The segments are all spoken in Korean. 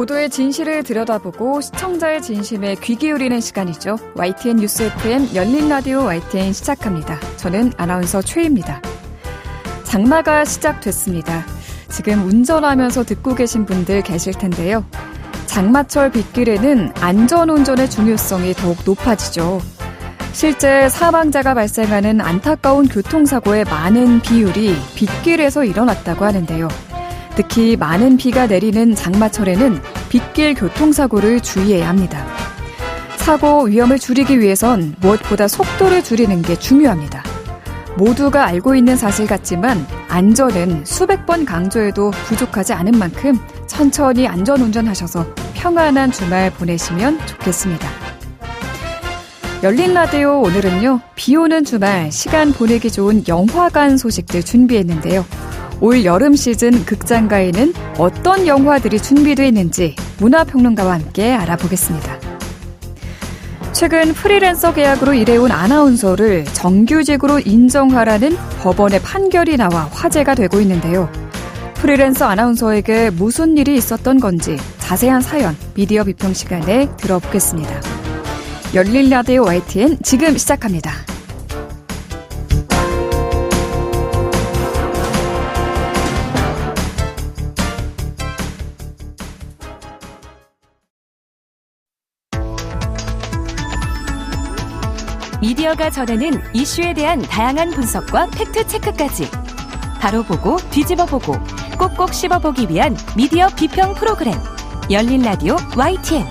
보도의 진실을 들여다보고 시청자의 진심에 귀 기울이는 시간이죠. YTN 뉴스 FM 열린 라디오 YTN 시작합니다. 저는 아나운서 최희입니다. 장마가 시작됐습니다. 지금 운전하면서 듣고 계신 분들 계실 텐데요. 장마철 빗길에는 안전운전의 중요성이 더욱 높아지죠. 실제 사망자가 발생하는 안타까운 교통사고의 많은 비율이 빗길에서 일어났다고 하는데요. 특히 많은 비가 내리는 장마철에는 빗길 교통사고를 주의해야 합니다. 사고 위험을 줄이기 위해선 무엇보다 속도를 줄이는 게 중요합니다. 모두가 알고 있는 사실 같지만 안전은 수백 번 강조해도 부족하지 않은 만큼 천천히 안전운전하셔서 평안한 주말 보내시면 좋겠습니다. 열린 라디오 오늘은요. 비 오는 주말 시간 보내기 좋은 영화관 소식들 준비했는데요. 올 여름 시즌 극장가에는 어떤 영화들이 준비되어 있는지 문화평론가와 함께 알아보겠습니다. 최근 프리랜서 계약으로 일해온 아나운서를 정규직으로 인정하라는 법원의 판결이 나와 화제가 되고 있는데요. 프리랜서 아나운서에게 무슨 일이 있었던 건지 자세한 사연 미디어 비평 시간에 들어보겠습니다. 열린 라디오 YTN 지금 시작합니다. 미디어가 전하는 이슈에 대한 다양한 분석과 팩트체크까지 바로 보고 뒤집어 보고 꼭꼭 씹어보기 위한 미디어 비평 프로그램 열린 라디오 YTN.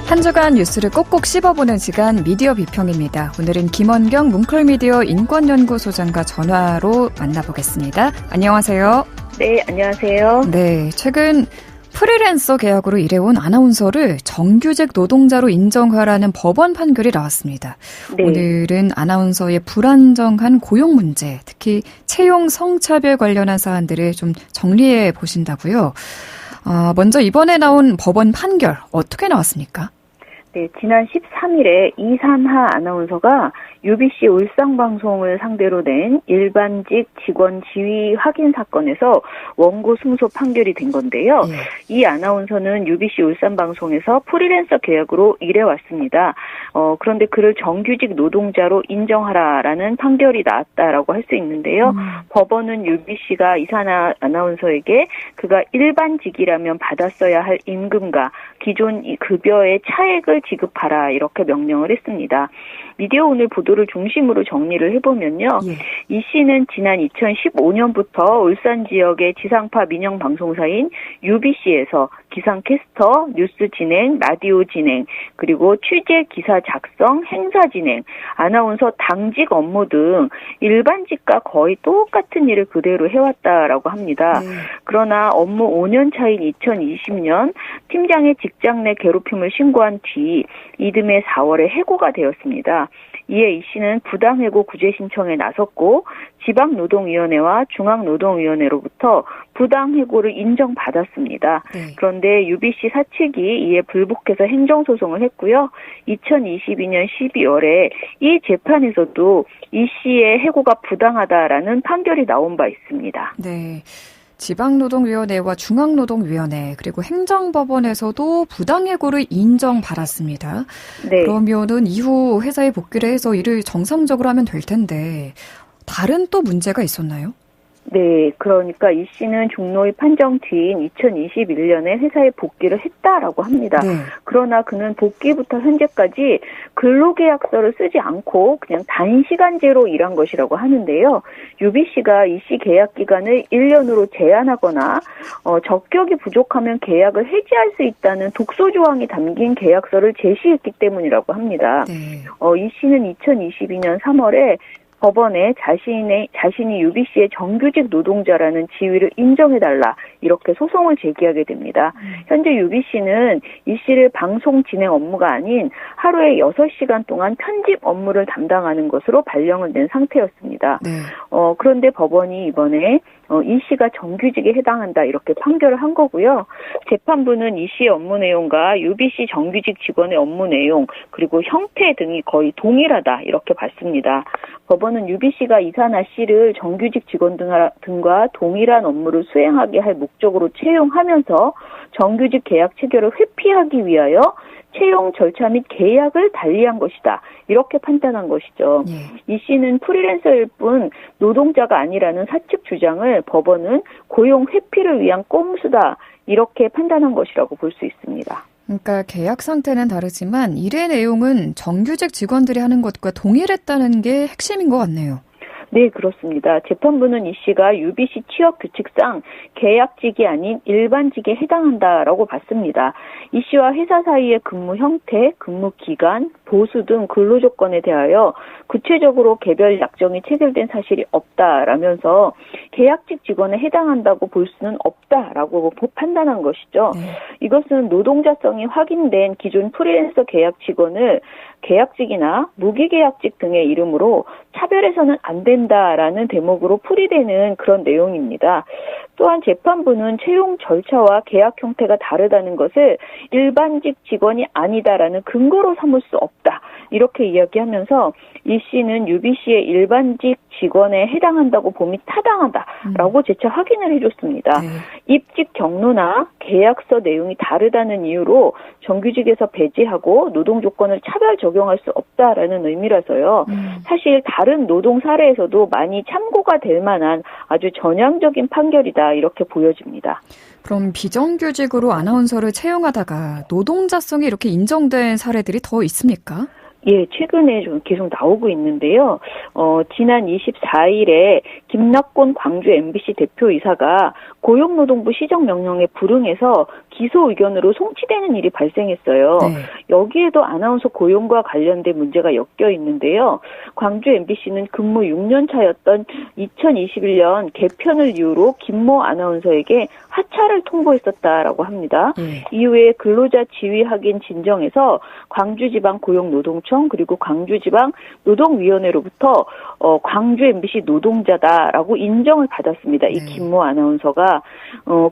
한 주간 뉴스를 꼭꼭 씹어보는 시간 미디어 비평입니다. 오늘은 김원경 뭉클미디어 인권연구소장과 전화로 만나보겠습니다. 안녕하세요. 네, 안녕하세요. 네, 최근 프리랜서 계약으로 일해온 아나운서를 정규직 노동자로 인정하라는 법원 판결이 나왔습니다. 네. 오늘은 아나운서의 불안정한 고용 문제, 특히 채용 성차별 관련한 사안들을 좀 정리해 보신다고요. 먼저 이번에 나온 법원 판결 어떻게 나왔습니까? 네, 지난 13일에 이산하 아나운서가 UBC 울산방송을 상대로 낸 일반직 직원 지위 확인 사건에서 원고 승소 판결이 된 건데요. 이 아나운서는 UBC 울산방송에서 프리랜서 계약으로 일해왔습니다. 그런데 그를 정규직 노동자로 인정하라라는 판결이 나왔다라고 할 수 있는데요. 법원은 UBC가 이산하 아나운서에게 그가 일반직이라면 받았어야 할 임금과 기존 급여의 차액을 지급하라 이렇게 명령을 했습니다. 미디어 오늘 보도를 중심으로 정리를 해보면요. 이 씨는 지난 2015년부터 울산 지역의 지상파 민영 방송사인 UBC에서 기상캐스터, 뉴스 진행, 라디오 진행, 그리고 취재 기사 작성, 행사 진행, 아나운서 당직 업무 등 일반직과 거의 똑같은 일을 그대로 해왔다라고 합니다. 그러나 업무 5년 차인 2020년 팀장의 직장 내 괴롭힘을 신고한 뒤 이듬해 4월에 해고가 되었습니다. 이에 이 씨는 부당해고 구제 신청에 나섰고 지방노동위원회와 중앙노동위원회로부터 부당해고를 인정받았습니다. 그런데 UBC 사측이 이에 불복해서 행정소송을 했고요. 2022년 12월에 이 재판에서도 이 씨의 해고가 부당하다라는 판결이 나온 바 있습니다. 네. 지방노동위원회와 중앙노동위원회 그리고 행정법원에서도 부당해고를 인정받았습니다. 네. 그러면은 이후 회사에 복귀를 해서 일을 정상적으로 하면 될 텐데 다른 또 문제가 있었나요? 네, 그러니까 이 씨는 종로의 판정 뒤인 2021년에 회사에 복귀를 했다라고 합니다. 네. 그러나 그는 복귀부터 현재까지 근로계약서를 쓰지 않고 그냥 단시간제로 일한 것이라고 하는데요. UBC가 이 씨 계약 기간을 1년으로 제한하거나 적격이 부족하면 계약을 해지할 수 있다는 독소 조항이 담긴 계약서를 제시했기 때문이라고 합니다. 네. 이 씨는 2022년 3월에 법원에 자신이 UBC의 정규직 노동자라는 지위를 인정해달라 이렇게 소송을 제기하게 됩니다. 현재 UBC는 이 씨를 방송 진행 업무가 아닌 하루에 6시간 동안 편집 업무를 담당하는 것으로 발령을 낸 상태였습니다. 네. 그런데 법원이 이번에 이 씨가 정규직에 해당한다 이렇게 판결을 한 거고요. 재판부는 이 씨의 업무 내용과 UBC 정규직 직원의 업무 내용 그리고 형태 등이 거의 동일하다 이렇게 봤습니다. 법원 법원은 UBC가 이산하 씨를 정규직 직원 등과 동일한 업무를 수행하게 할 목적으로 채용하면서 정규직 계약 체결을 회피하기 위하여 채용 절차 및 계약을 달리한 것이다. 이렇게 판단한 것이죠. 이 씨는 프리랜서일 뿐 노동자가 아니라는 사측 주장을 법원은 고용 회피를 위한 꼼수다. 이렇게 판단한 것이라고 볼 수 있습니다. 그러니까 계약 상태는 다르지만 일의 내용은 정규직 직원들이 하는 것과 동일했다는 게 핵심인 것 같네요. 네, 그렇습니다. 재판부는 이 씨가 UBC 취업 규칙상 계약직이 아닌 일반직에 해당한다라고 봤습니다. 이 씨와 회사 사이의 근무 형태, 근무 기간, 보수 등 근로조건에 대하여 구체적으로 개별 약정이 체결된 사실이 없다라면서 계약직 직원에 해당한다고 볼 수는 없다라고 판단한 것이죠. 이것은 노동자성이 확인된 기존 프리랜서 계약 직원을 계약직이나 무기계약직 등의 이름으로 차별해서는 안 된다라는 대목으로 풀이되는 그런 내용입니다. 또한 재판부는 채용 절차와 계약 형태가 다르다는 것을 일반직 직원이 아니다라는 근거로 삼을 수 없다. 이렇게 이야기하면서 이 씨는 UBC의 일반직 직원에 해당한다고 봄이 타당하다라고 재차 확인을 해줬습니다. 입직 경로나 계약서 내용이 다르다는 이유로 정규직에서 배제하고 노동 조건을 차별 적용할 수 없다라는 의미라서요. 사실 다른 노동 사례에서도 많이 참고가 될 만한 아주 전향적인 판결이다 이렇게 보여집니다. 그럼 비정규직으로 아나운서를 채용하다가 노동자성이 이렇게 인정된 사례들이 더 있습니까? 예, 최근에 좀 계속 나오고 있는데요. 지난 24일에 김낙곤 광주 MBC 대표이사가 고용노동부 시정명령에 불응해서 기소 의견으로 송치되는 일이 발생했어요. 여기에도 아나운서 고용과 관련된 문제가 엮여 있는데요. 광주 MBC는 근무 6년 차였던 2021년 개편을 이유로 김모 아나운서에게 하차를 통보했었다라고 합니다. 이후에 근로자 지위 확인 진정에서 광주지방 고용노동청 그리고 광주지방 노동위원회로부터 광주 MBC 노동자다라고 인정을 받았습니다. 이 김모 아나운서가.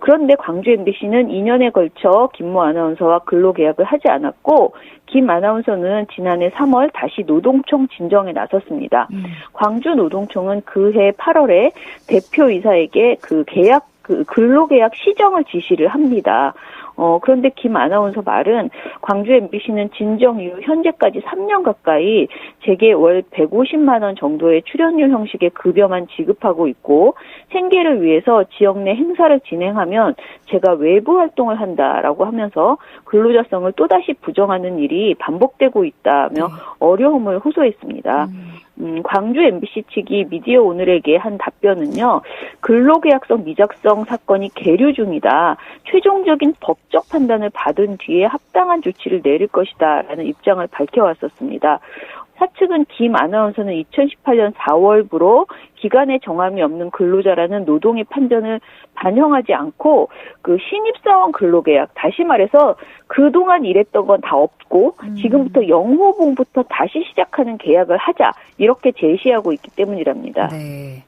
그런데 광주 MBC는 2년에 걸쳐 김모 아나운서와 근로계약을 하지 않았고 김 아나운서는 지난해 3월 다시 노동청 진정에 나섰습니다. 광주 노동청은 그해 8월에 대표이사에게 근로계약 시정을 지시를 합니다. 그런데 김 아나운서 말은 광주 MBC는 진정 이후 현재까지 3년 가까이 제게 월 150만 원 정도의 출연료 형식의 급여만 지급하고 있고 생계를 위해서 지역 내 행사를 진행하면 제가 외부 활동을 한다라고 하면서 근로자성을 또다시 부정하는 일이 반복되고 있다며 어려움을 호소했습니다. 광주 MBC 측이 미디어 오늘에게 한 답변은요. 근로계약서 미작성 사건이 계류 중이다. 최종적인 법적 판단을 받은 뒤에 합당한 조치를 내릴 것이다. 라는 입장을 밝혀왔었습니다. 사측은 김 아나운서는 2018년 4월부로 기간에 정함이 없는 근로자라는 노동의 판정을 반영하지 않고 신입사원 근로계약, 다시 말해서 그동안 일했던 건 다 없고 지금부터 영호봉부터 다시 시작하는 계약을 하자 이렇게 제시하고 있기 때문이랍니다. 네.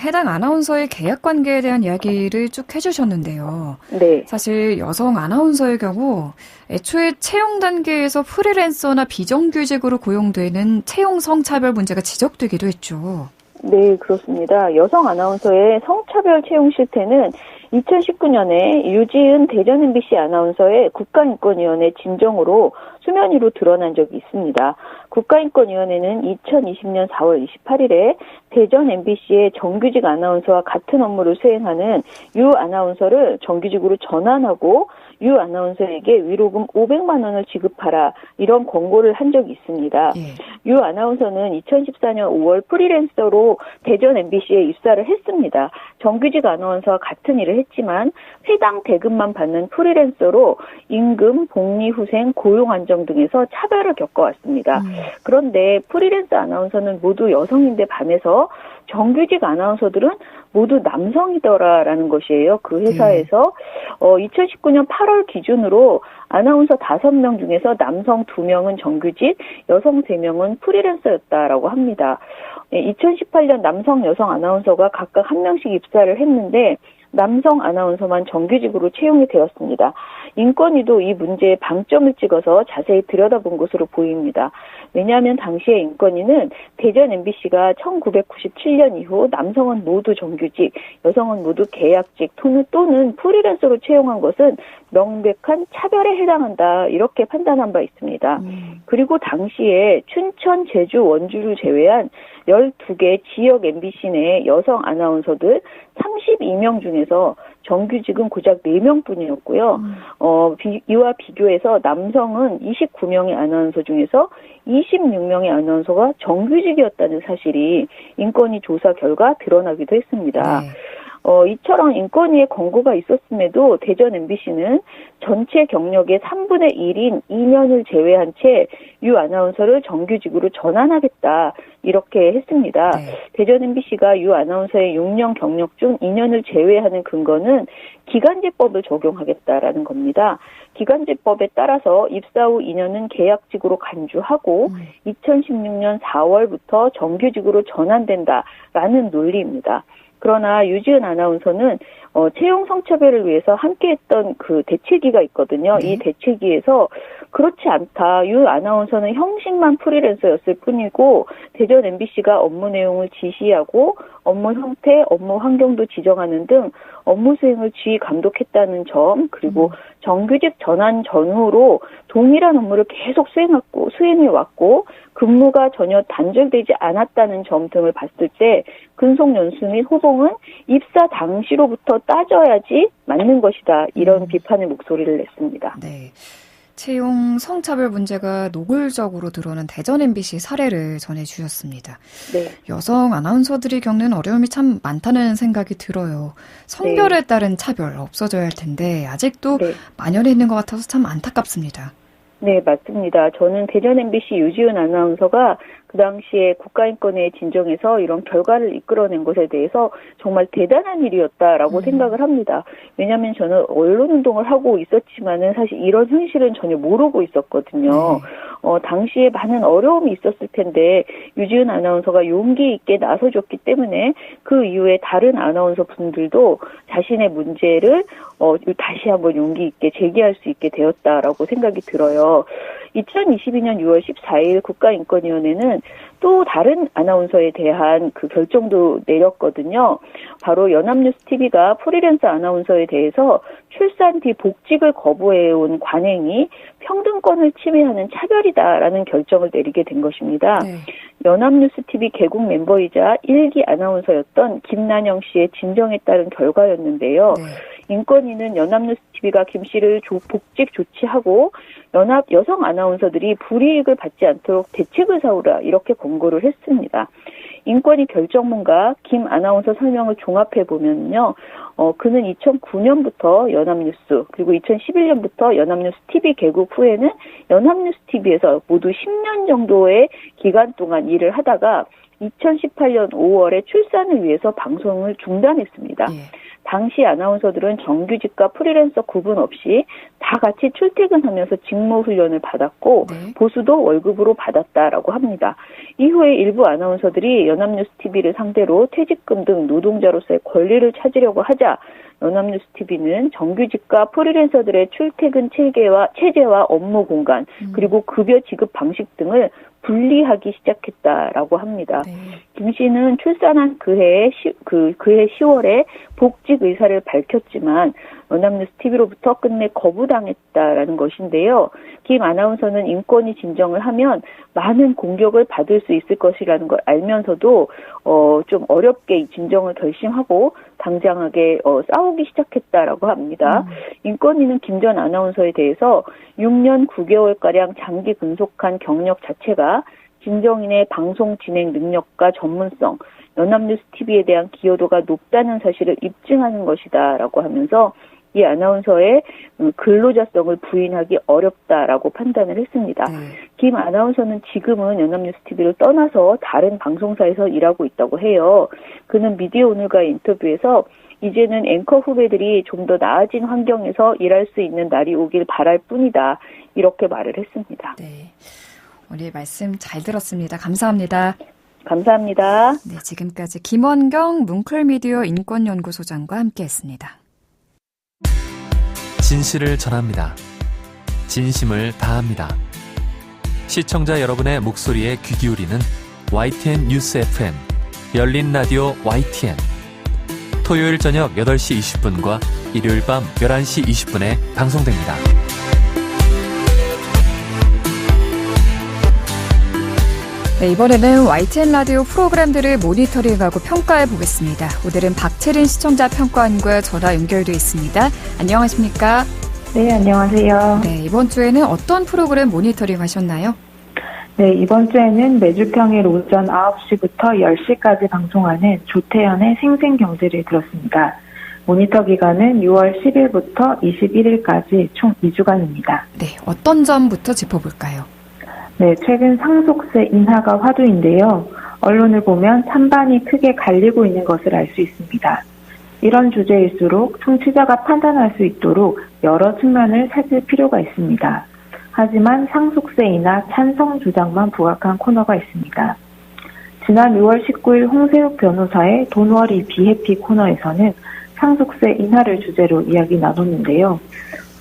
해당 아나운서의 계약 관계에 대한 이야기를 쭉 해주셨는데요. 네. 사실 여성 아나운서의 경우 애초에 채용 단계에서 프리랜서나 비정규직으로 고용되는 채용 성차별 문제가 지적되기도 했죠. 네, 그렇습니다. 여성 아나운서의 성차별 채용 실태는 2019년에 유지은 대전 MBC 아나운서의 국가인권위원회 진정으로 수면 위로 드러난 적이 있습니다. 국가인권위원회는 2020년 4월 28일에 대전 MBC의 정규직 아나운서와 같은 업무를 수행하는 유 아나운서를 정규직으로 전환하고 유 아나운서에게 위로금 500만 원을 지급하라 이런 권고를 한 적이 있습니다. 유 아나운서는 2014년 5월 프리랜서로 대전 MBC에 입사를 했습니다. 정규직 아나운서와 같은 일을 했지만 해당 대급만 받는 프리랜서로 임금, 복리후생, 고용안정 등에서 차별을 겪어왔습니다. 그런데 프리랜서 아나운서는 모두 여성인데 반해서 정규직 아나운서들은 모두 남성이더라라는 것이에요. 그 회사에서 2019년 8월 기준으로 아나운서 5명 중에서 남성 2명은 정규직, 여성 3명은 프리랜서였다라고 합니다. 2018년 남성, 여성 아나운서가 각각 한 명씩 입사를 했는데 남성 아나운서만 정규직으로 채용이 되었습니다. 인권위도 이 문제에 방점을 찍어서 자세히 들여다본 것으로 보입니다. 왜냐하면 당시에 인권위는 대전 MBC가 1997년 이후 남성은 모두 정규직, 여성은 모두 계약직 또는 프리랜서로 채용한 것은 명백한 차별에 해당한다 이렇게 판단한 바 있습니다. 그리고 당시에 춘천, 제주, 원주를 제외한 12개 지역 MBC 내 여성 아나운서들 32명 중에서 정규직은 고작 4명뿐이었고요. 이와 비교해서 남성은 29명의 아나운서 중에서 26명의 아나운서가 정규직이었다는 사실이 인권위 조사 결과 드러나기도 했습니다. 이처럼 인권위의 권고가 있었음에도 대전 MBC는 전체 경력의 3분의 1인 2년을 제외한 채 유 아나운서를 정규직으로 전환하겠다 이렇게 했습니다. 대전 MBC가 유 아나운서의 6년 경력 중 2년을 제외하는 근거는 기간제법을 적용하겠다라는 겁니다. 기간제법에 따라서 입사 후 2년은 계약직으로 간주하고 2016년 4월부터 정규직으로 전환된다라는 논리입니다. 그러나 유지은 아나운서는 채용 성차별을 위해서 함께했던 그 대책위가 있거든요. 이 대책위에서 그렇지 않다. 유 아나운서는 형식만 프리랜서였을 뿐이고 대전 MBC가 업무 내용을 지시하고 업무 형태, 업무 환경도 지정하는 등 업무 수행을 지휘 감독했다는 점, 그리고 정규직 전환 전후로 동일한 업무를 계속 수행해왔고 근무가 전혀 단절되지 않았다는 점 등을 봤을 때 근속 연수 및 호봉은 입사 당시로부터 따져야지 맞는 것이다. 이런 비판의 목소리를 냈습니다. 네. 채용 성차별 문제가 노골적으로 드러난 대전 MBC 사례를 전해주셨습니다. 네. 여성 아나운서들이 겪는 어려움이 참 많다는 생각이 들어요. 성별에 따른 차별 없어져야 할 텐데 아직도 만연해 있는 것 같아서 참 안타깝습니다. 네, 맞습니다. 저는 대전 MBC 유지은 아나운서가 그 당시에 국가인권위에 진정해서 이런 결과를 이끌어낸 것에 대해서 정말 대단한 일이었다라고 생각을 합니다. 왜냐하면 저는 언론운동을 하고 있었지만은 사실 이런 현실은 전혀 모르고 있었거든요. 당시에 많은 어려움이 있었을 텐데 유지은 아나운서가 용기 있게 나서줬기 때문에 그 이후에 다른 아나운서 분들도 자신의 문제를 다시 한번 용기 있게 제기할 수 있게 되었다라고 생각이 들어요. 2022년 6월 14일 국가인권위원회는 또 다른 아나운서에 대한 그 결정도 내렸거든요. 바로 연합뉴스TV가 프리랜서 아나운서에 대해서 출산 뒤 복직을 거부해온 관행이 평등권을 침해하는 차별이다라는 결정을 내리게 된 것입니다. 연합뉴스TV 개국 멤버이자 1기 아나운서였던 김난영 씨의 진정에 따른 결과였는데요. 인권위는 연합뉴스TV가 김 씨를 복직 조치하고 연합 여성 아나운서들이 불이익을 받지 않도록 대책을 세우라 이렇게 권고를 했습니다. 인권위 결정문과 김 아나운서 설명을 종합해 보면요, 그는 2009년부터 연합뉴스 그리고 2011년부터 연합뉴스TV 개국 후에는 연합뉴스TV에서 모두 10년 정도의 기간 동안 일을 하다가 2018년 5월에 출산을 위해서 방송을 중단했습니다. 당시 아나운서들은 정규직과 프리랜서 구분 없이 다 같이 출퇴근하면서 직무훈련을 받았고 보수도 월급으로 받았다라고 합니다. 이후에 일부 아나운서들이 연합뉴스TV를 상대로 퇴직금 등 노동자로서의 권리를 찾으려고 하자 연합뉴스TV는 정규직과 프리랜서들의 출퇴근 체제와 업무 공간 그리고 급여 지급 방식 등을 분리하기 시작했다라고 합니다. 김 씨는 출산한 그해 10월에 복직 의사를 밝혔지만 연합뉴스TV로부터 끝내 거부당했다라는 것인데요. 김 아나운서는 인권위 진정을 하면 많은 공격을 받을 수 있을 것이라는 걸 알면서도 좀 어렵게 진정을 결심하고 당장하게 싸우기 시작했다라고 합니다. 인권위는 김 전 아나운서에 대해서 6년 9개월가량 장기 근속한 경력 자체가 진정인의 방송 진행 능력과 전문성, 연합뉴스TV에 대한 기여도가 높다는 사실을 입증하는 것이다라고 하면서 이 아나운서의 근로자성을 부인하기 어렵다라고 판단을 했습니다. 김 아나운서는 지금은 연합뉴스TV를 떠나서 다른 방송사에서 일하고 있다고 해요. 그는 미디어오늘과의 인터뷰에서 이제는 앵커 후배들이 좀 더 나아진 환경에서 일할 수 있는 날이 오길 바랄 뿐이다. 이렇게 말을 했습니다. 네, 오늘 말씀 잘 들었습니다. 감사합니다. 감사합니다. 네, 지금까지 김원경 뭉클미디어 인권연구소장과 함께했습니다. 진실을 전합니다. 진심을 다합니다. 시청자 여러분의 목소리에 귀 기울이는 YTN 뉴스 FM 열린 라디오 YTN. 토요일 저녁 8시 20분과 일요일 밤 11시 20분에 방송됩니다. 네, 이번에는 YTN 라디오 프로그램들을 모니터링하고 평가해 보겠습니다. 오늘은 박채린 시청자 평가원과 전화 연결돼 있습니다. 안녕하십니까? 네, 안녕하세요. 네, 이번 주에는 어떤 프로그램 모니터링 하셨나요? 네, 이번 주에는 매주 평일 오전 9시부터 10시까지 방송하는 조태현의 생생경제를 들었습니다. 모니터 기간은 6월 10일부터 21일까지 총 2주간입니다. 네, 어떤 점부터 짚어볼까요? 네, 최근 상속세 인하가 화두인데요. 언론을 보면 찬반이 크게 갈리고 있는 것을 알 수 있습니다. 이런 주제일수록 청취자가 판단할 수 있도록 여러 측면을 살필 필요가 있습니다. 하지만 상속세 인하 찬성 주장만 부각한 코너가 있습니다. 지난 6월 19일 홍세욱 변호사의 돈워리 비해피 코너에서는 상속세 인하를 주제로 이야기 나눴는데요.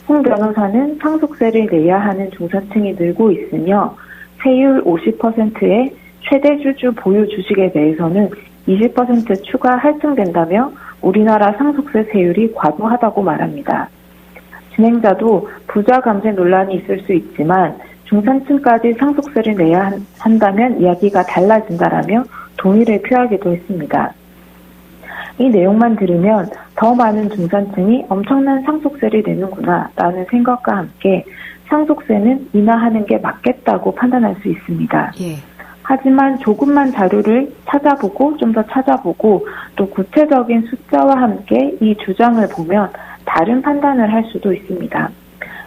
홍 변호사는 상속세를 내야 하는 중산층이 늘고 있으며 세율 50%의 최대 주주 보유 주식에 대해서는 20% 추가 할증된다며 우리나라 상속세 세율이 과도하다고 말합니다. 진행자도 부자 감세 논란이 있을 수 있지만 중산층까지 상속세를 내야 한다면 이야기가 달라진다라며 동의를 표하기도 했습니다. 이 내용만 들으면 더 많은 중산층이 엄청난 상속세를 내는구나 라는 생각과 함께 상속세는 인하하는 게 맞겠다고 판단할 수 있습니다. 예. 하지만 조금만 자료를 찾아보고 좀 더 찾아보고 또 구체적인 숫자와 함께 이 주장을 보면 다른 판단을 할 수도 있습니다.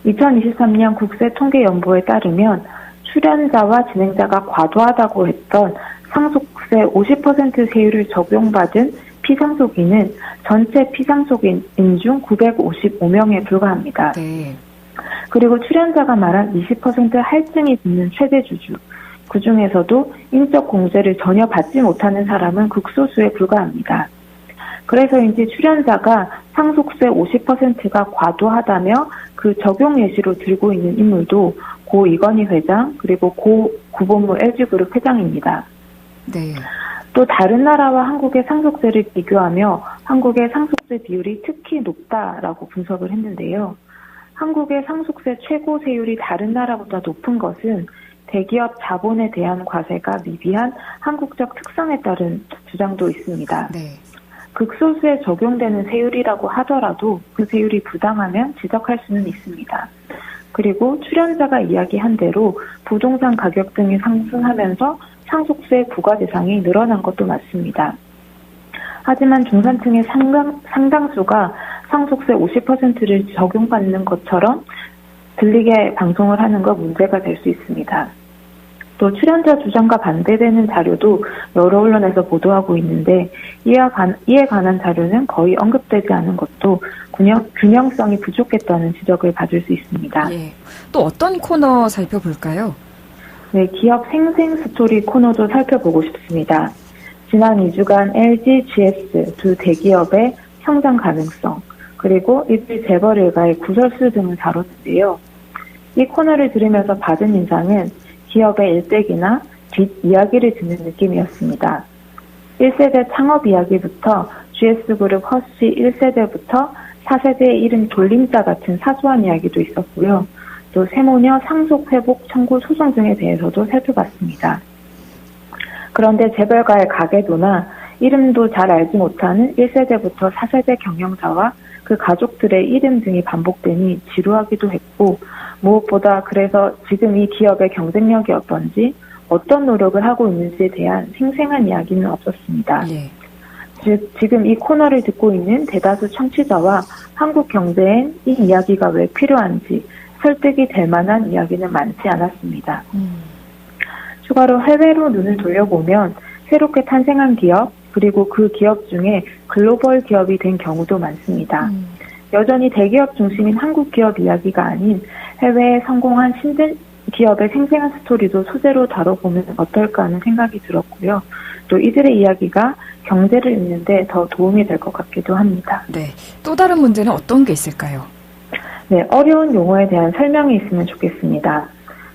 2023년 국세통계연보에 따르면 출연자와 진행자가 과도하다고 했던 상속세 50% 세율을 적용받은 피상속인은 전체 피상속인 중 955명에 불과합니다. 네. 그리고 출연자가 말한 20% 할증이 붙는 최대 주주, 그 중에서도 인적 공제를 전혀 받지 못하는 사람은 극소수에 불과합니다. 그래서인지 출연자가 상속세 50%가 과도하다며 그 적용 예시로 들고 있는 인물도 고 이건희 회장 그리고 고 구본무 LG그룹 회장입니다. 네. 또 다른 나라와 한국의 상속세를 비교하며 한국의 상속세 비율이 특히 높다라고 분석을 했는데요. 한국의 상속세 최고 세율이 다른 나라보다 높은 것은 대기업 자본에 대한 과세가 미비한 한국적 특성에 따른 주장도 있습니다. 네. 극소수에 적용되는 세율이라고 하더라도 그 세율이 부당하면 지적할 수는 있습니다. 그리고 출연자가 이야기한 대로 부동산 가격 등이 상승하면서 상속세 부과 대상이 늘어난 것도 맞습니다. 하지만 중산층의 상당수가 상속세 50%를 적용받는 것처럼 들리게 방송을 하는 것 문제가 될 수 있습니다. 또 출연자 주장과 반대되는 자료도 여러 언론에서 보도하고 있는데 이에 관한 자료는 거의 언급되지 않은 것도 균형성이 부족했다는 지적을 받을 수 있습니다. 예. 또 어떤 코너 살펴볼까요? 네, 기업 생생 스토리 코너도 살펴보고 싶습니다. 지난 2주간 LG, GS 두 대기업의 성장 가능성, 그리고 이들 재벌 일가의 구설수 등을 다뤘는데요. 이 코너를 들으면서 받은 인상은 기업의 일대기나 뒷이야기를 듣는 느낌이었습니다. 1세대 창업 이야기부터 GS그룹 허씨 1세대부터 4세대의 이름 돌림자 같은 사소한 이야기도 있었고요. 또 세모녀 상속회복 청구 소송 등에 대해서도 살펴봤습니다. 그런데 재벌가의 가계도나 이름도 잘 알지 못하는 1세대부터 4세대 경영자와 그 가족들의 이름 등이 반복되니 지루하기도 했고, 무엇보다 그래서 지금 이 기업의 경쟁력이 어떤지, 어떤 노력을 하고 있는지에 대한 생생한 이야기는 없었습니다. 예. 즉 지금 이 코너를 듣고 있는 대다수 청취자와 한국 경제엔 이 이야기가 왜 필요한지 설득이 될 만한 이야기는 많지 않았습니다. 추가로 해외로 눈을 돌려보면 새롭게 탄생한 기업, 그리고 그 기업 중에 글로벌 기업이 된 경우도 많습니다. 여전히 대기업 중심인 한국 기업 이야기가 아닌 해외에 성공한 신진 기업의 생생한 스토리도 소재로 다뤄보면 어떨까 하는 생각이 들었고요. 또 이들의 이야기가 경제를 읽는 데 더 도움이 될 것 같기도 합니다. 네. 또 다른 문제는 어떤 게 있을까요? 네, 어려운 용어에 대한 설명이 있으면 좋겠습니다.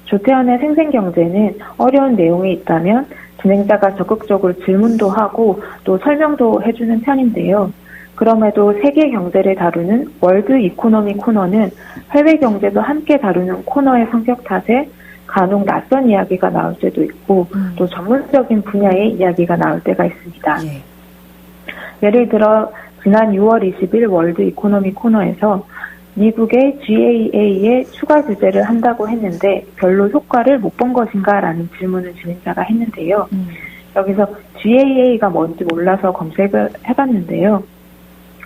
조태현의 생생경제는 어려운 내용이 있다면 진행자가 적극적으로 질문도 하고 또 설명도 해주는 편인데요. 그럼에도 세계 경제를 다루는 월드 이코노미 코너는 해외 경제도 함께 다루는 코너의 성격 탓에 간혹 낯선 이야기가 나올 때도 있고 또 전문적인 분야의 이야기가 나올 때가 있습니다. 예. 예를 들어 지난 6월 20일 월드 이코노미 코너에서 미국의 GAA에 추가 규제를 한다고 했는데 별로 효과를 못 본 것인가라는 질문을 진행자가 했는데요. 여기서 GAA가 뭔지 몰라서 검색을 해봤는데요.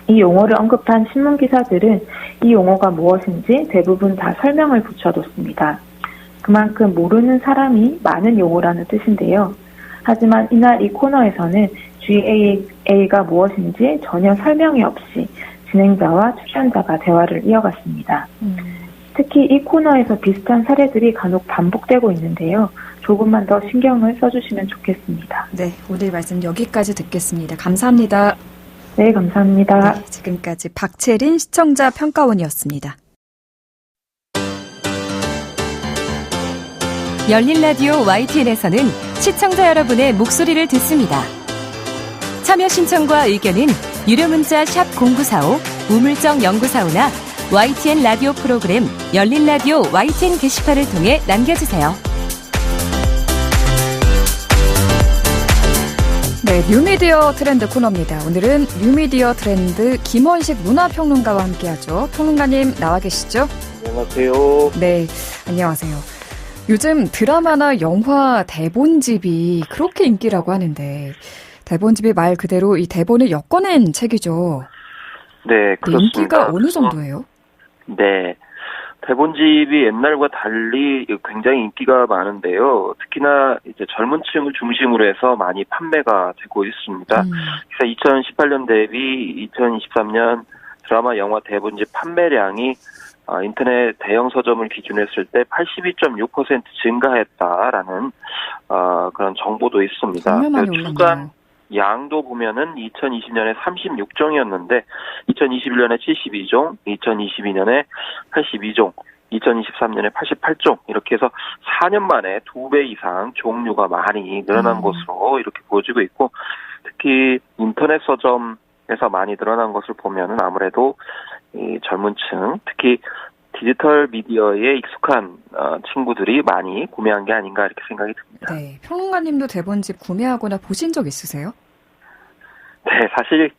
이 용어를 언급한 신문 기사들은 이 용어가 무엇인지 대부분 다 설명을 붙여뒀습니다. 그만큼 모르는 사람이 많은 용어라는 뜻인데요. 하지만 이날 이 코너에서는 GAA가 무엇인지 전혀 설명이 없이 진행자와 출연자가 대화를 이어갔습니다. 특히 이 코너에서 비슷한 사례들이 간혹 반복되고 있는데요. 조금만 더 신경을 써주시면 좋겠습니다. 네, 오늘 말씀 여기까지 듣겠습니다. 감사합니다. 네, 감사합니다. 네, 지금까지 박채린 시청자 평가원이었습니다. 열린 라디오 YTN에서는 시청자 여러분의 목소리를 듣습니다. 참여 신청과 의견은 유료 문자 샵 0945, 우물정 0945나 YTN 라디오 프로그램 열린 라디오 YTN 게시판을 통해 남겨주세요. 네, 뉴미디어 트렌드 코너입니다. 오늘은 뉴미디어 트렌드 김원식 문화평론가와 함께하죠. 평론가님 나와 계시죠? 안녕하세요. 네, 안녕하세요. 요즘 드라마나 영화 대본집이 그렇게 인기라고 하는데 대본집이 말 그대로 이 대본을 엮어낸 책이죠. 네, 그렇습니다. 인기가 어느 정도예요? 네, 대본집이 옛날과 달리 굉장히 인기가 많은데요. 특히나 이제 젊은 층을 중심으로 해서 많이 판매가 되고 있습니다. 그래서 2018년 대비 2023년 드라마, 영화 대본집 판매량이 인터넷 대형 서점을 기준으로 했을 때 82.6% 증가했다라는 그런 정보도 있습니다. 정말 많이 올랐네요. 양도 보면은 2020년에 36종이었는데 2021년에 72종, 2022년에 82종, 2023년에 88종 이렇게 해서 4년 만에 2배 이상 종류가 많이 늘어난 것으로 이렇게 보여지고 있고 특히 인터넷 서점에서 많이 늘어난 것을 보면은 아무래도 이 젊은 층, 특히 디지털 미디어에 익숙한 친구들이 많이 구매한 게 아닌가 이렇게 생각이 듭니다. 네, 평론가님도 대본집 구매하거나 보신 적 있으세요? 네, 사실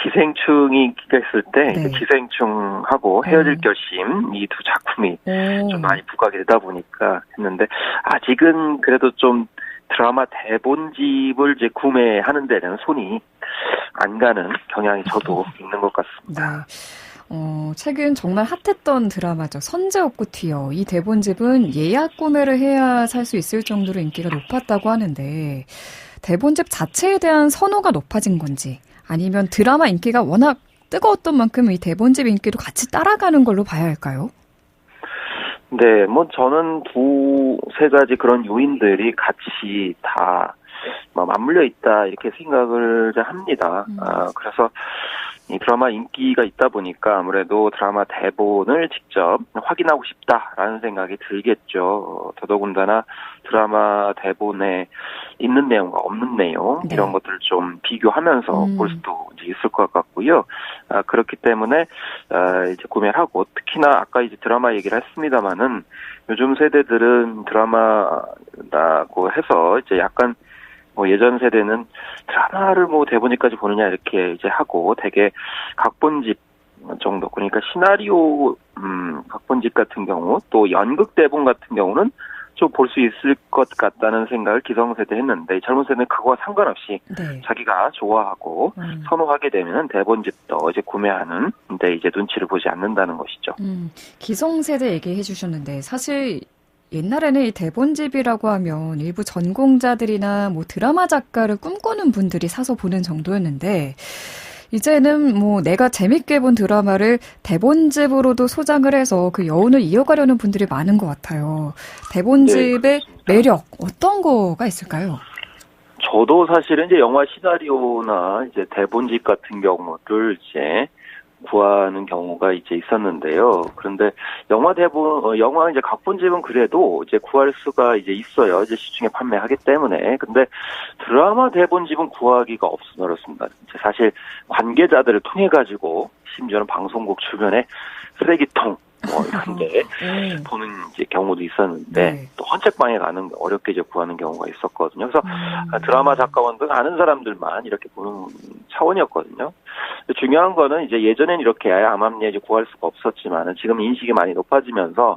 기생충이 인기가 있을 때 네. 기생충하고 헤어질 결심 이 두 작품이 좀 많이 부각이 되다 보니까 했는데 아직은 그래도 좀 드라마 대본집을 이제 구매하는 데는 손이 안 가는 경향이 저도 있는 것 같습니다. 네. 최근 정말 핫했던 드라마죠. 선제 없고 튀어. 이 대본집은 예약 구매를 해야 살 수 있을 정도로 인기가 높았다고 하는데 대본집 자체에 대한 선호가 높아진 건지 아니면 드라마 인기가 워낙 뜨거웠던 만큼 이 대본집 인기도 같이 따라가는 걸로 봐야 할까요? 네, 뭐 저는 두세 가지 그런 요인들이 같이 다 맞물려 있다 이렇게 생각을 합니다. 그래서 이 드라마 인기가 있다 보니까 아무래도 드라마 대본을 직접 확인하고 싶다라는 생각이 들겠죠. 더더군다나 드라마 대본에 있는 내용과 없는 내용 네. 이런 것들을 좀 비교하면서 볼 수도 이제 있을 것 같고요. 그렇기 때문에 이제 구매를 하고 특히나 아까 이제 드라마 얘기를 했습니다마는 요즘 세대들은 드라마라고 해서 이제 약간 예전 세대는 드라마를 대본집까지 보느냐 이렇게 이제 하고 되게 각본집 정도 그러니까 시나리오 각본집 같은 경우 또 연극 대본 같은 경우는 좀 볼 수 있을 것 같다는 생각을 기성세대 했는데 젊은 세대는 그거와 상관없이 네. 자기가 좋아하고 선호하게 되면 대본집도 이제 구매하는 데 이제 눈치를 보지 않는다는 것이죠. 기성세대 얘기해 주셨는데 사실 옛날에는 이 대본집이라고 하면 일부 전공자들이나 드라마 작가를 꿈꾸는 분들이 사서 보는 정도였는데 이제는 내가 재밌게 본 드라마를 대본집으로도 소장을 해서 그 여운을 이어가려는 분들이 많은 것 같아요. 대본집의 네, 매력 어떤 거가 있을까요? 저도 사실은 이제 영화 시나리오나 이제 대본집 같은 경우를 이제 구하는 경우가 이제 있었는데요. 그런데 영화 이제 각본집은 그래도 이제 구할 수가 이제 있어요. 이제 시중에 판매하기 때문에. 근데 드라마 대본집은 구하기가 어렵습니다. 사실 관계자들을 통해 가지고 심지어는 방송국 주변에 쓰레기통 이런 데 보는 이제 경우도 있었는데 또 헌책방에 가는 어렵게 이제 구하는 경우가 있었거든요. 그래서 드라마 작가원들 아는 사람들만 이렇게 보는 차원이었거든요. 중요한 거는 이제 예전엔 이렇게 암암리에 이제 구할 수가 없었지만은 지금 인식이 많이 높아지면서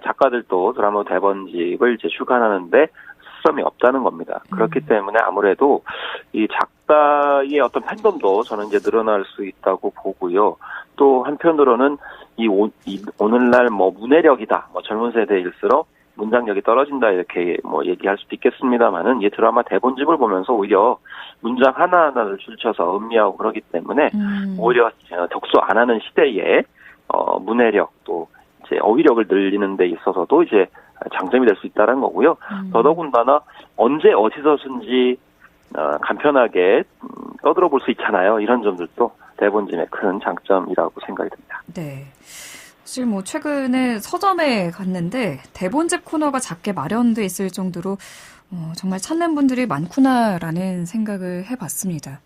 작가들도 드라마 대본집을 이제 출간하는데 수점이 없다는 겁니다. 그렇기 때문에 아무래도 이 작가의 어떤 팬덤도 저는 이제 늘어날 수 있다고 보고요. 또 한편으로는 오늘날 문해력이다. 젊은 세대일수록 문장력이 떨어진다 이렇게 얘기할 수도 있겠습니다만은 이 드라마 대본집을 보면서 오히려 문장 하나하나를 줄쳐서 음미하고 그러기 때문에 오히려 독서 안 하는 시대에 문해력 또 이제 어휘력을 늘리는 데 있어서도 이제 장점이 될 수 있다는 거고요. 더더군다나 언제 어디서든지 간편하게 떠들어 볼 수 있잖아요. 이런 점들도 대본집의 큰 장점이라고 생각이 듭니다. 네. 사실 최근에 서점에 갔는데 대본집 코너가 작게 마련돼 있을 정도로 정말 찾는 분들이 많구나라는 생각을 해봤습니다.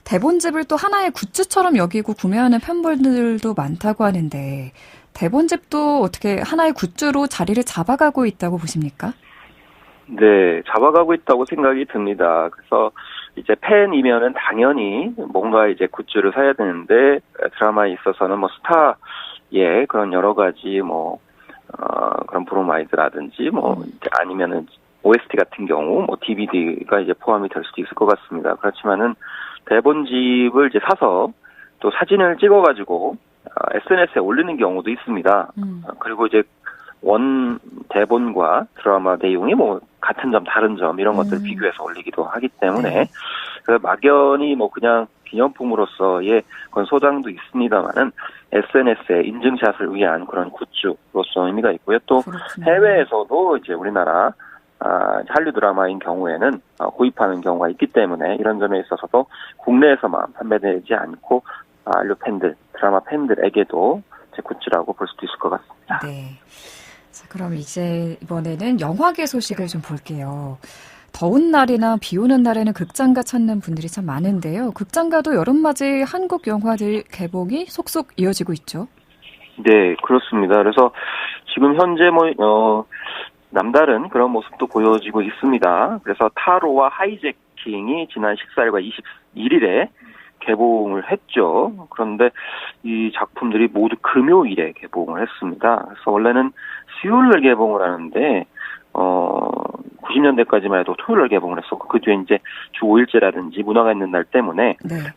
대본집을 또 하나의 굿즈처럼 여기고 구매하는 팬분들도 많다고 하는데 대본집도 어떻게 하나의 굿즈로 자리를 잡아가고 있다고 보십니까? 네, 잡아가고 있다고 생각이 듭니다. 그래서 이제 팬이면은 당연히 뭔가 이제 굿즈를 사야 되는데 드라마에 있어서는 스타의 그런 여러 가지 그런 브로마이드라든지 아니면은 OST 같은 경우 DVD가 이제 포함이 될 수도 있을 것 같습니다. 그렇지만은 대본집을 이제 사서 또 사진을 찍어가지고 SNS에 올리는 경우도 있습니다. 그리고 이제 원 대본과 드라마 내용이 같은 점, 다른 점 이런 것들을 비교해서 올리기도 하기 때문에 막연히 그냥 기념품으로서의 그런 소장도 있습니다만은 SNS에 인증샷을 위한 그런 굿즈로서 의미가 있고요. 또 그렇구나. 해외에서도 이제 우리나라 한류 드라마인 경우에는 구입하는 경우가 있기 때문에 이런 점에 있어서도 국내에서만 판매되지 않고 한류 팬들, 드라마 팬들에게도 제 굿즈라고 볼 수도 있을 것 같습니다. 네. 자, 그럼 이번에는 영화계 소식을 좀 볼게요. 더운 날이나 비 오는 날에는 극장가 찾는 분들이 참 많은데요. 극장가도 여름맞이 한국 영화들 개봉이 속속 이어지고 있죠. 네, 그렇습니다. 그래서 지금 현재 남다른 그런 모습도 보여지고 있습니다. 그래서 타로와 하이제킹이 지난 14일과 21일에 개봉을 했죠. 그런데 이 작품들이 모두 금요일에 개봉을 했습니다. 그래서 원래는 수요일날 개봉을 하는데 90년대까지만 해도 토요일날 개봉을 했었고 그 뒤에 이제 주 5일제라든지 문화가 있는 날 때문에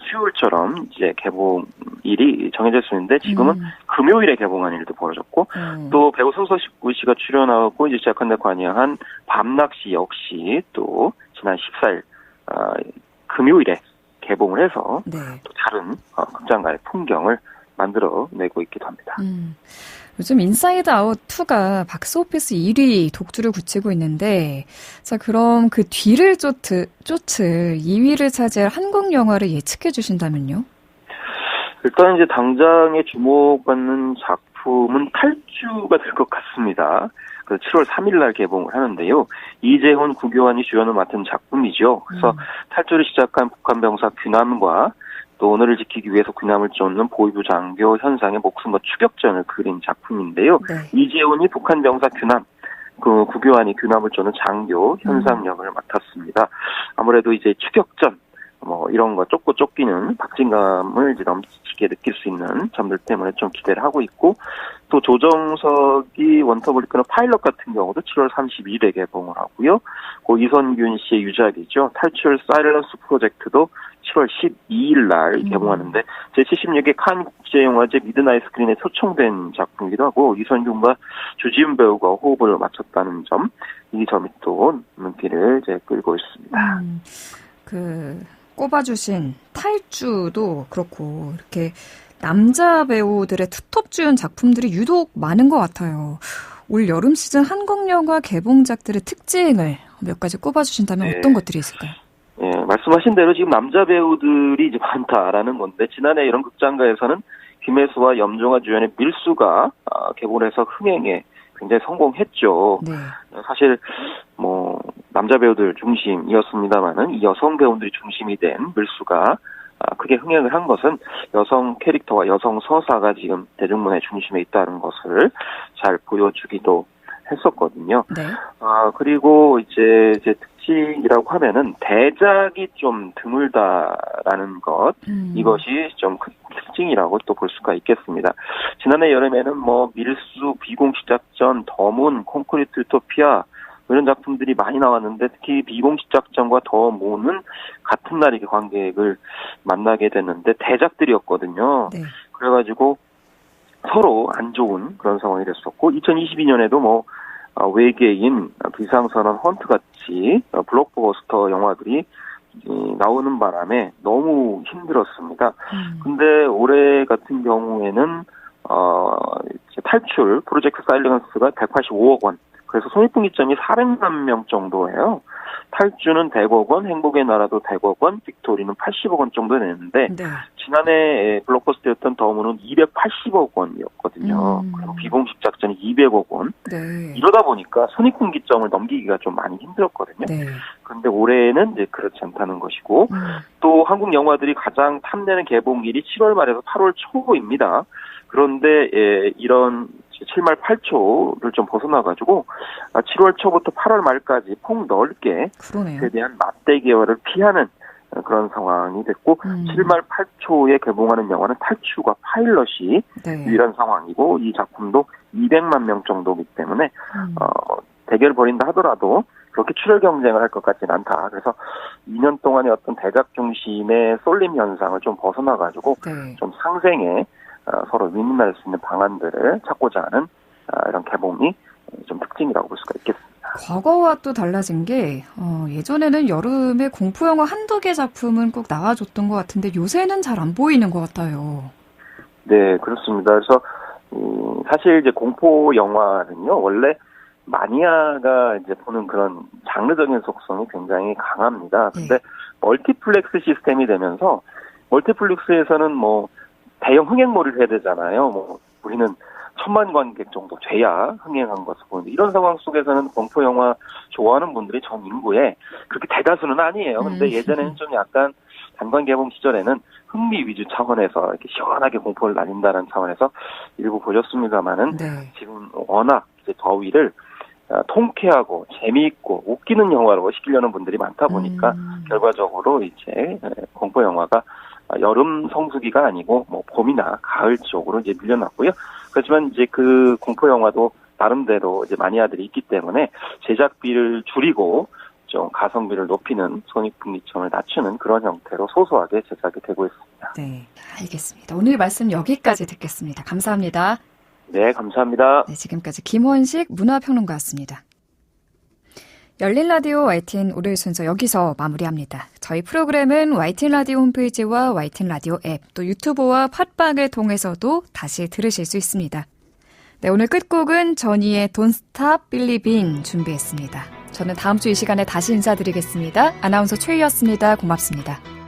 수요일처럼 이제 개봉일이 정해져 있었는데 지금은 금요일에 개봉한 일도 벌어졌고 또 배우 손석구 씨가 출연하고 이제 제작한데 관여한 밤낚시 역시 또 지난 14일 금요일에 개봉을 해서 또 다른 극장가의 풍경을 만들어내고 있기도 합니다. 요즘 인사이드 아웃 2가 박스오피스 1위 독주를 굳히고 있는데 자 그럼 그 뒤를 쫓을 2위를 차지할 한국 영화를 예측해 주신다면요? 일단 이제 당장에 주목받는 작품은 탈주가 될 것 같습니다. 7월 3일 날 개봉을 하는데요. 이재훈, 구교환이 주연을 맡은 작품이죠. 그래서 탈주를 시작한 북한 병사 규남과 또 오늘을 지키기 위해서 규남을 쫓는 보위부 장교 현상의 목숨과 추격전을 그린 작품인데요. 이재훈이 북한 병사 규남, 구교환이 규남을 쫓는 장교 현상 역을 맡았습니다. 아무래도 이제 추격전 이런 거 쫓기는 박진감을 이제 넘치게 느낄 수 있는 점들 때문에 좀 기대를 하고 있고, 또 조정석이 원터블리크는 파일럿 같은 경우도 7월 31일에 개봉을 하고요. 이선균 씨의 유작이죠. 탈출 사일런스 프로젝트도 7월 12일 날 개봉하는데 제76회 칸 국제영화제 미드나잇 스크린에 초청된 작품이기도 하고 이선균과 주지훈 배우가 호흡을 맞췄다는 점, 이 점이 또 눈길을 이제 끌고 있습니다. 꼽아주신 탈주도 그렇고 이렇게 남자 배우들의 투톱 주연 작품들이 유독 많은 것 같아요. 올 여름 시즌 한국 영화 개봉작들의 특징을 몇 가지 꼽아주신다면 어떤 것들이 있을까요? 말씀하신 대로 지금 남자 배우들이 이제 많다라는 건데, 지난해 이런 극장가에서는 김혜수와 염정아 주연의 밀수가 개봉해서 흥행에 굉장히 성공했죠. 네. 사실 남자 배우들 중심이었습니다만은 이 여성 배우들이 중심이 된 밀수가 크게 흥행을 한 것은 여성 캐릭터와 여성 서사가 지금 대중문화의 중심에 있다는 것을 잘 보여주기도 했었거든요. 네. 그리고 이제 특징이라고 하면은 대작이 좀 드물다라는 것, 이것이 좀 큰 특징이라고 또 볼 수가 있겠습니다. 지난해 여름에는 밀수, 비공식 작전, 더문, 콘크리트 유토피아 이런 작품들이 많이 나왔는데, 특히 비공식 작전과 더문은 같은 날 이렇게 관객을 만나게 됐는데 대작들이었거든요. 네. 그래가지고 서로 안 좋은 그런 상황이 됐었고, 2022년에도 외계인, 비상선언, 헌트같이 블록버스터 영화들이 나오는 바람에 너무 힘들었습니다. 근데 올해 같은 경우에는 탈출 프로젝트 사일런스가 185억 원, 그래서 손익분기점이 400만 명 정도예요. 탈주는 100억 원, 행복의 나라도 100억 원, 빅토리는 80억 원 정도 냈는데, 네. 지난해 블록버스터였던 더문은 280억 원이었거든요. 그리고 비공식 작전이 200억 원. 네. 이러다 보니까 손익분기점을 넘기기가 좀 많이 힘들었거든요. 네. 그런데 올해는 이제 그렇지 않다는 것이고, 또 한국 영화들이 가장 탐내는 개봉일이 7월 말에서 8월 초입니다. 그런데 이런 7말 8초를 좀 벗어나가지고 7월 초부터 8월 말까지 폭 넓게 그러네요. 최대한 맞대결을 피하는 그런 상황이 됐고, 7말 8초에 개봉하는 영화는 탈출과 파일럿이 네. 유일한 상황이고, 이 작품도 200만 명 정도이기 때문에 대결을 벌인다 하더라도 그렇게 출혈 경쟁을 할 것 같지는 않다. 그래서 2년 동안의 어떤 대작 중심의 쏠림 현상을 좀 벗어나가지고 네. 좀 상생에 서로 윈윈할 수 있는 방안들을 찾고자 하는 이런 개봉이 좀 특징이라고 볼 수가 있겠습니다. 과거와 또 달라진 게 예전에는 여름에 공포영화 한두 개 작품은 꼭 나와줬던 것 같은데 요새는 잘 안 보이는 것 같아요. 네, 그렇습니다. 그래서 사실 이제 공포 영화는요, 원래 마니아가 이제 보는 그런 장르적인 속성이 굉장히 강합니다. 근데 멀티플렉스 시스템이 되면서 멀티플렉스에서는 대형 흥행몰이를 해야 되잖아요. 우리는 1000만 관객 정도 돼야 흥행한 것을 보는데, 이런 상황 속에서는 공포 영화 좋아하는 분들이 전 인구의 그렇게 대다수는 아니에요. 근데 예전에는 좀 약간 단관 개봉 시절에는 흥미 위주 차원에서 이렇게 시원하게 공포를 날린다는 차원에서 일부 보셨습니다만은, 네. 지금 워낙 이제 더위를 통쾌하고 재미있고 웃기는 영화로 시키려는 분들이 많다 보니까 결과적으로 이제 공포 영화가 여름 성수기가 아니고 봄이나 가을 쪽으로 이제 밀려났고요. 그렇지만 이제 그 공포 영화도 나름대로 이제 마니아들이 있기 때문에 제작비를 줄이고 좀 가성비를 높이는, 손익분기점을 낮추는 그런 형태로 소소하게 제작이 되고 있습니다. 네, 알겠습니다. 오늘 말씀 여기까지 듣겠습니다. 감사합니다. 네, 감사합니다. 네, 지금까지 김원식 문화평론가였습니다. 열린 라디오 YTN 월요일 순서 여기서 마무리합니다. 저희 프로그램은 YTN 라디오 홈페이지와 YTN 라디오 앱, 또 유튜브와 팟빵을 통해서도 다시 들으실 수 있습니다. 네, 오늘 끝곡은 전희의 Don't Stop Believing 준비했습니다. 저는 다음 주 이 시간에 다시 인사드리겠습니다. 아나운서 최희였습니다. 고맙습니다.